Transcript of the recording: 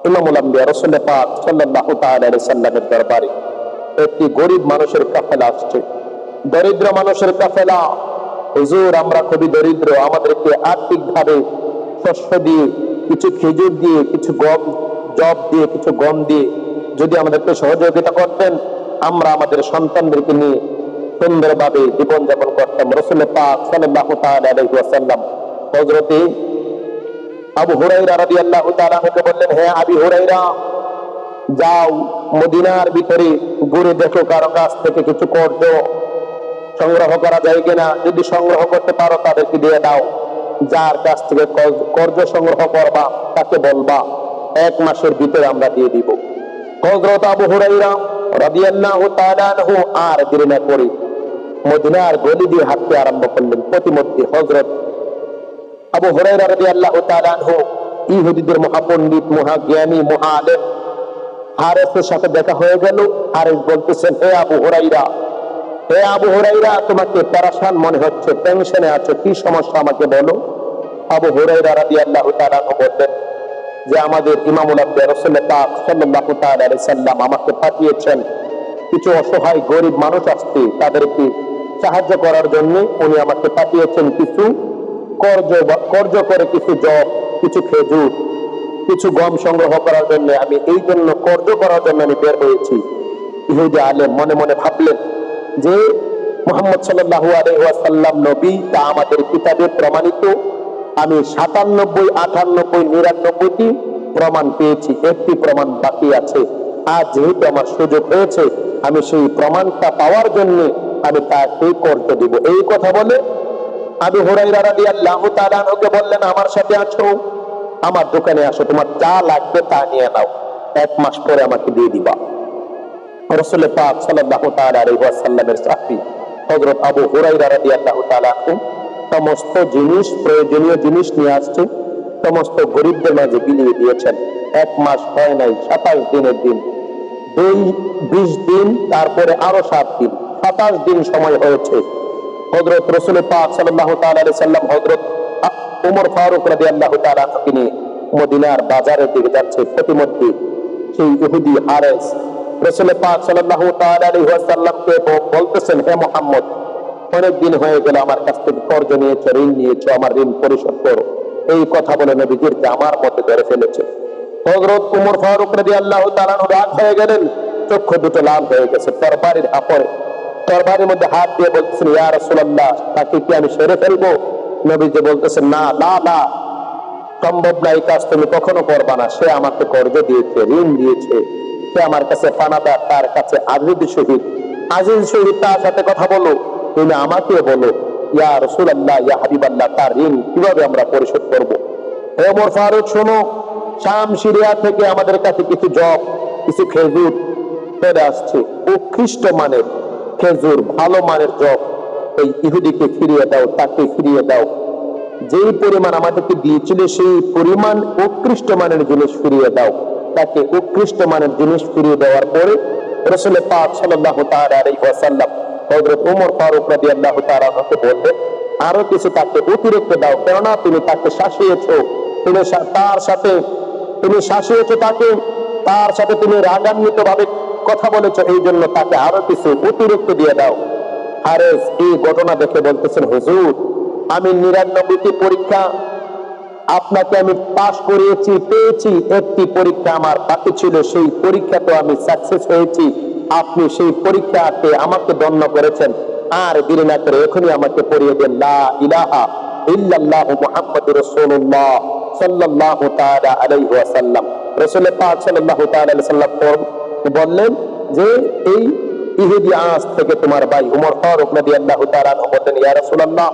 ইমামুল আম্বিয়া রাসূল পাক সাল্লাল্লাহু তাআলা আলাইহি সাল্লামের দরবারে একটি গরিব মানুষের কাফেলা আসছে, দরিদ্র মানুষের কাফেলা। হুজুর, আমরা খুবই দরিদ্র, আমাদেরকে আর্থিকভাবে শস্য দিয়ে, কিছু খেজুর দিয়ে, কিছু গম, জব দিয়ে, কিছু গম দিয়ে যদি আমাদেরকে সহযোগিতা করতেন, আমরা আমাদের সন্তানদেরকে নিয়ে সুন্দরভাবে জীবনযাপন করতাম। রাসূল পাক সাল্লাল্লাহু তাআলা আলাইহি ওয়াসাল্লাম হযরতে আবু হুরায়রা রাদিয়াল্লাহু তাআলা আনহুকে বললেন, হে আবু হুরায়রা, যাও মদিনার ভিতরে ঘুরে দেখো কারো কাছ থেকে কিছু কর্জ সংগ্রহ করা যায় কিনা। যদি সংগ্রহ করতে পারো তাদেরকে দিয়ে দাও। যার কাছ থেকে কর্জ সংগ্রহ করবা তাকে বলবা 1 মাসের ভিতরে আমরা দিয়ে দিব। হযরত আবু হুরায়রা রাদিয়াল্লাহু তাআলা আনহু আর দেরি না করে মদিনার গলি দিয়ে হাঁটতে আরম্ভ করলেন। প্রতিমধ্যে হযরত আবু হুরায়রা রাদিয়াল্লাহু তাআলা আনহু ইহুদিদের মহাপণ্ডিত, মহাজ্ঞানী, মহাআলেম হারেসের সাথে দেখা হয়ে গেল। হারেস বলতেছেন, হে আবু হুরায়রা, হে আবু হুরায়রা, তোমাকে পেরেশান মনে হচ্ছে, টেনশনে আছো, কি সমস্যা আমাকে বলো। আবু হুরায়রা রাদিয়াল্লাহু তাআলা আনহু বললেন যে আমাদের ইমামুল আম্বিয়া রাসূল পাক সাল্লাল্লাহু তাআলা আলাইহি সাল্লাম আমাকে পাঠিয়েছেন কিছু অসহায় গরিব মানুষ আসছে, তাদেরকে সাহায্য করার জন্য উনি আমাকে পাঠিয়েছেন কিছু কর্জ করে কিছু জব, কিছু খেজুর, কিছু গম সংগ্রহ করার জন্য। আমি এই জন্য কর্জ করার জন্য আমি বের হয়েছি। ইহুদি আলেম মনে মনে ভাবলেন যে মুহাম্মদ সাল্লাল্লাহু আলাইহি ওয়াসাল্লাম নবী, তা আমাদের কিতাবে প্রমাণিত। আমি 97, 98, 99টি প্রমাণ পেয়েছি, একটি প্রমাণ বাকি আছে। আজ যেহেতু আমার সুযোগ হয়েছে, আমি সেই প্রমাণটা পাওয়ার জন্য আমি তাকে কর্জ দিব। এই কথা বলে আবু হুরায়রা রাদিয়াল্লাহু তাআলা আনহুকে বললেন, আমার সাথে আসো, আমার দোকানে আসো, তোমার যা লাগবে তা নিয়ে নাও, 1 মাস পরে আমাকে দিয়ে দিবা। রাসূল পাক সাল্লাল্লাহু তাআলা আলাইহি ওয়াসাল্লামের সাহাবী হযরত আবু হুরায়রা রাদিয়াল্লাহু তাআলা আনহু সমস্ত জিনিস, প্রয়োজনীয় জিনিস নিয়ে আসছে, সমস্ত গরিবদের মাঝে বিলিয়ে দিয়েছেন। 1 মাস হয় নাই, 27 দিনের দিন, 20 দিন, তারপরে আরো 7 দিন, 27 দিন সময় হয়েছে। হযরত রাসূল পাক সাল্লাল্লাহু তাআলা আলাইহি সাল্লাম হযরত ওমর ফারুক রাদিয়াল্লাহু তাআলা আনহুকে নিয়ে মদিনার বাজারের দিকে যাচ্ছে। প্রতিমধ্যে সেই ইহুদি হারেস রাসূল পাক সাল্লাল্লাহু তাআলা আলাইহি ওয়াসাল্লামকে বলতেছেন, হে মুহাম্মদ, অনেক দিন হয়ে গেল আমার কাছ থেকে কর্জ নিয়েছো, ঋণ নিয়েছো, আমার ঋণ পরিশোধ করো। এই কথা বলে নবীজিকে আমার মধ্যে ধরে ফেলেছে। হযরত ওমর ফারুক রাদিয়াল্লাহু তাআলা আনহু রাগ হয়ে গেলেন, চক্ষু দুটো লাল হয়ে গেছে। তরবারির আপরে তরবারির মধ্যে হাত দিয়ে বলতেছেন, ইয়া রাসূলুল্লাহ, তাকে কি আমি সেরে ফেলবো? নবীজি বলতেছেন, না না না, সম্ভব না, এই কাজ তুমি কখনো করবা না। সে আমাকে কর্জ দিয়েছে, ঋণ দিয়েছে, সে আমার কাছে পানাদার, তার কাছে আজিজ শহীদ, আজিজ শহীদ, তার সাথে কথা বলো, তুমি আমাকে বলো ইয়া রাসূলুল্লাহ, ইয়া হাবিবাল্লাহ, তার ঋণ কিভাবে আমরা পরিশোধ করবো? হে ওমর ফারুক, শোনো, শাম সিরিয়া থেকে আমাদের কাছে কিছু জব, কিছু খেজুর চলে আসছে, উৎকৃষ্ট মানের খেজুর, ভালো মানের জব, এই ইহুদিকে ফিরিয়ে দাও, তাকে ফিরিয়ে দাও। যেই পরিমাণ আমাদেরকে দিয়েছিল সেই পরিমাণ উৎকৃষ্ট মানের জিনিস ফিরিয়ে দাও, তাকে উৎকৃষ্ট মানের জিনিস ফিরিয়ে দেওয়ার পরে রাসূল পাক সাল্লাল্লাহু তাআলা আলাইহি ওয়াসাল্লাম হযরত ওমর ফারুক রাদিয়াল্লাহু তাআলা আনহুকে বললেন, আরো কিছু তাকে অতিরিক্ত দাও, কেননা তুমি তাকে শাসিয়েছো, তুমি তার সাথে তুমি শাসিয়েছো, তার সাথে তুমি রাগান্বিত ভাবে কথা বলেছো, এই জন্য তাকে আরো কিছু অতিরিক্ত দিয়ে দাও। হারেস এই ঘটনা দেখে বলতেছেন, হুজুর, আমি 99টি পরীক্ষা আপনাকে আমি পাশ করিয়েছি, পেয়েছি, একটি পরীক্ষা আমার বাকি ছিল, সেই পরীক্ষা তো আমি সাকসেস হয়েছি। আপনি সেই পরীক্ষাতে আমাকে দণ্ড করেছেন, আর দেরি না করে এখনই আমাকে পড়িয়ে দেন লা ইলাহা ইল্লাল্লাহু মুহাম্মাদুর রাসূলুল্লাহ সাল্লাল্লাহু তাআলা আলাইহি ওয়াসাল্লাম। রাসূল পাক সাল্লাল্লাহু তাআলা আলাইহি ওয়াসাল্লাম বললেন যে এই ইহুদি আজ থেকে তোমার ভাই ওমর ফারুক রাদিয়াল্লাহু তাআলা আনহু বললেন, ইয়া রাসূলুল্লাহ,